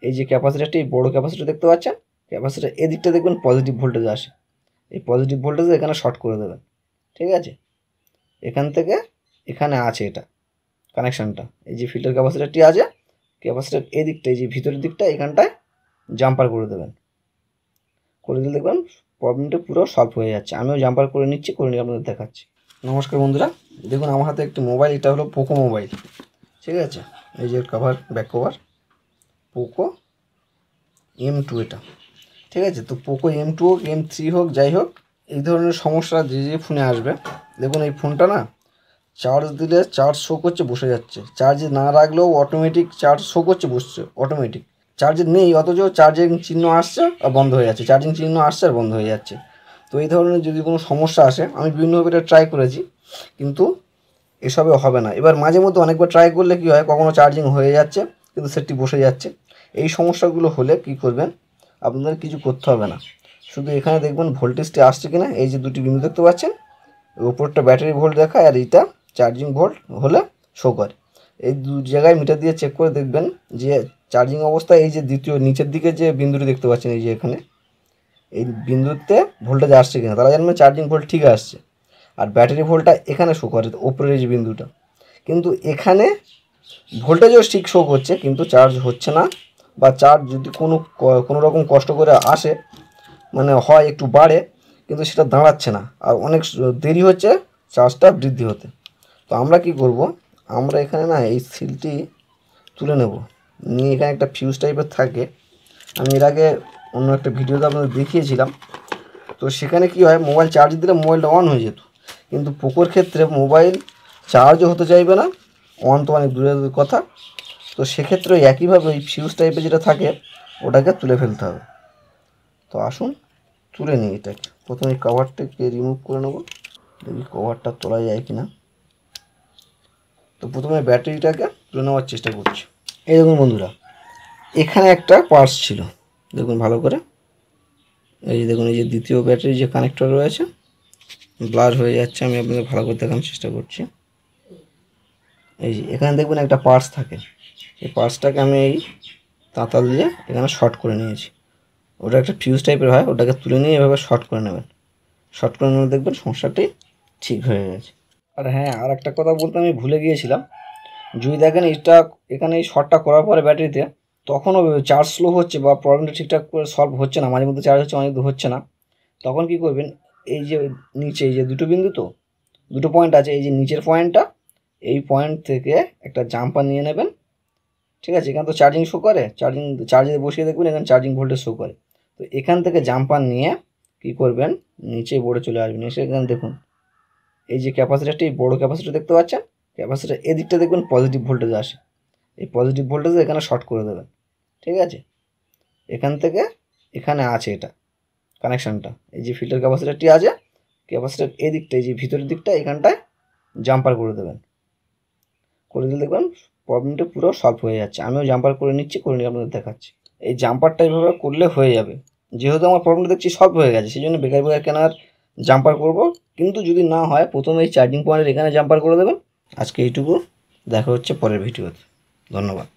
এই যে ক্যাপাসিটারটি বড় ক্যাপাসিটার দেখতে পাচ্ছেন, ক্যাপাসিটার এদিকটা দেখবেন পজিটিভ ভোল্টেজ আসে, এই পজিটিভ ভোল্টেজ এখানে শর্ট করে দেবেন। ঠিক আছে, এখান থেকে এখানে আছে এটা কানেকশানটা, এই যে ফিল্টার ক্যাপাসিটারটি আছে, ক্যাপাসিটার এদিকটা এই যে ভিতরের দিকটা এখানটায় জাম্পার করে দেবেন। করে দিলে দেখবেন প্রবলেমটা পুরো সলভ হয়ে যাচ্ছে। আমিও জাম্পার করে নিচ্ছি, করে নিয়ে আপনাদের দেখাচ্ছি। নমস্কার বন্ধুরা, দেখুন আমার হাতে একটি মোবাইল, এটা হলো পোকো মোবাইল। ঠিক আছে, এই যে cover, back cover, Poco M2 এটা। ঠিক আছে, তো পোকো M2 হোক, M3 হোক, যাই হোক, এই ধরনের সমস্যা যে যে ফোনে আসবে, দেখুন এই ফোনটা না চার্জ দিলে চার্জ শো করছে বসে যাচ্ছে, চার্জে না রাখলেও অটোমেটিক চার্জ শো করছে বসছে অটোমেটিক, চার্জে নেই অথচ চার্জিং চিহ্ন আসছে আর বন্ধ হয়ে যাচ্ছে, চার্জিং চিহ্ন আসছে আর বন্ধ হয়ে যাচ্ছে। তো এই ধরনের যদি কোনো সমস্যা আসে, আমি বিভিন্নভাবে এটা ট্রাই করেছি কিন্তু এসবে হবে না। এবার মাঝে মধ্যে অনেকবার ট্রাই করলে কী হয়, কখনো চার্জিং হয়ে যাচ্ছে কিন্তু সেটটি বসে যাচ্ছে। এই সমস্যাগুলো হলে কি করবেন, আপনাদের কিছু করতে হবে না, শুধু এখানে দেখবেন ভোল্টেজটি আসছে কিনা, এই যে দুটি বিন্দু দেখতে পাচ্ছেন, উপরটা ব্যাটারি ভোল্ট দেখায় আর এইটা চার্জিং ভোল্ট হলে শো করে। এই দু জায়গায় মিটার দিয়ে চেক করে দেখবেন যে চার্জিং অবস্থায় এই যে দ্বিতীয় নিচের দিকে যে বিন্দুটি দেখতে পাচ্ছেন, এই যে এখানে এই বিন্দুতে ভোল্টেজ আসছে কিনা, তারা জানবেন চার্জিং ভোল্ট ঠিক আসছে। আর ব্যাটারি ভোল্টটা এখানে শো করে, ওপরের এই যে বিন্দুটা, কিন্তু এখানে ভোল্টেজও ঠিক শো করছে কিন্তু চার্জ হচ্ছে না, বা চার্জ যদি কোনো রকম কষ্ট করে আসে, মানে হয় একটু বাড়ে কিন্তু সেটা দাঁড়াচ্ছে না, আর অনেক দেরি হচ্ছে চার্জটা বৃদ্ধি হতে। তো আমরা কি করব, আমরা এখানে না এই সিলটি তুলে নেব, নিয়ে এখানে একটা ফিউজ টাইপের থাকে, আমি এর আগে অন্য একটা ভিডিওতে আপনাদের দেখিয়েছিলাম। তো সেখানে কি হয়, মোবাইল চার্জ দিলে মোবাইলটা অন হয়ে যেত, কিন্তু পোকোর ক্ষেত্রে মোবাইল চার্জও হতে চাইবে না, অন তো অনেক দূরের কথা। তো সেক্ষেত্রে একইভাবে ওই ফিউজ টাইপের যেটা থাকে ওটাকে তুলে ফেলতে হবে। তো আসুন তুলে নিই এটাকে। প্রথমে কভারটাকে রিমুভ করে নেব, দেখি কভারটা তোলা যায় কিনা। তো প্রথমে ব্যাটারিটাকে তুলে নেওয়ার চেষ্টা করছি। এই দেখুন বন্ধুরা, এখানে একটা পার্স ছিল, দেখুন ভালো করে, এই যে দেখুন এই যে দ্বিতীয় ব্যাটারি যে কানেক্টর রয়েছে, ব্লার হয়ে যাচ্ছে, আমি আপনাদের ভালো করে দেখানোর চেষ্টা করছি। এই যে এখানে দেখবেন একটা পার্স থাকে, এই পার্সটাকে আমি এই তাঁতা দিয়ে এখানে শর্ট করে নিয়েছি। ওটা একটা ফিউজ টাইপের হয়, ওটাকে তুলে নিয়ে এভাবে শর্ট করে নেবেন, শর্ট করে নিলে দেখবেন সমস্যাটি ঠিক হয়ে গেছে। আর হ্যাঁ, আর একটা কথা বলতে আমি ভুলে গিয়েছিলাম, যদি দেখেন এটা এখানে এই শর্টটা করার পরে ব্যাটারিতে তখনও চার্জ স্লো হচ্ছে বা প্রবলেমটা ঠিকঠাক করে সলভ হচ্ছে না, মাঝে মধ্যে চার্জ হচ্ছে অনেক হচ্ছে না, তখন কি করবেন, এই যে নিচে এই যে দুটো বিন্দু, তো দুটো পয়েন্ট আছে, এই যে নিচের পয়েন্টটা, এই পয়েন্ট থেকে একটা জাম্পার নিয়ে নেবেন। ঠিক আছে, এখানে তো চার্জিং শো করে, চার্জে বসিয়ে দেখবেন এখানে চার্জিং ভোল্টেজ শো করে। তো এখান থেকে জাম্পার নিয়ে কী করবেন, নিচে বোর্ডে চলে আসবেন, এসে এখানে দেখুন এই যে ক্যাপাসিটারটি বড় ক্যাপাসিটার দেখতে পাচ্ছেন, ক্যাপাসিটার এদিকটা দেখবেন পজিটিভ ভোল্টেজ আসে, এই পজিটিভ ভোল্টেজ এখানে শর্ট করে দেবেন। ঠিক আছে, এখান থেকে এখানে আছে এটা কানেকশানটা, এই যে ফিল্টার ক্যাপাসিটারটি আছে, ক্যাপাসিটার এদিকটা এই যে ভিতরের দিকটা এখানটায় জাম্পার করে দেবেন। করে দিলে দেখবেন প্রবলেমটা পুরো সলভ হয়ে যাচ্ছে। আমিও জাম্পার করে নিচ্ছি, করে নিয়ে আপনাদের দেখাচ্ছি। এই জাম্পারটা এইভাবে করলে হয়ে যাবে, যেহেতু আমার প্রবলেমটা দেখছি সলভ হয়ে গেছে, সেই জন্য বেকার কেনার জাম্পার করব। কিন্তু যদি না হয়, প্রথমে এই চার্জিং পয়েন্টের এখানে জাম্পার করে দেবেন। আজকে এইটুকু, দেখা হচ্ছে পরের ভিডিওতে। ধন্যবাদ।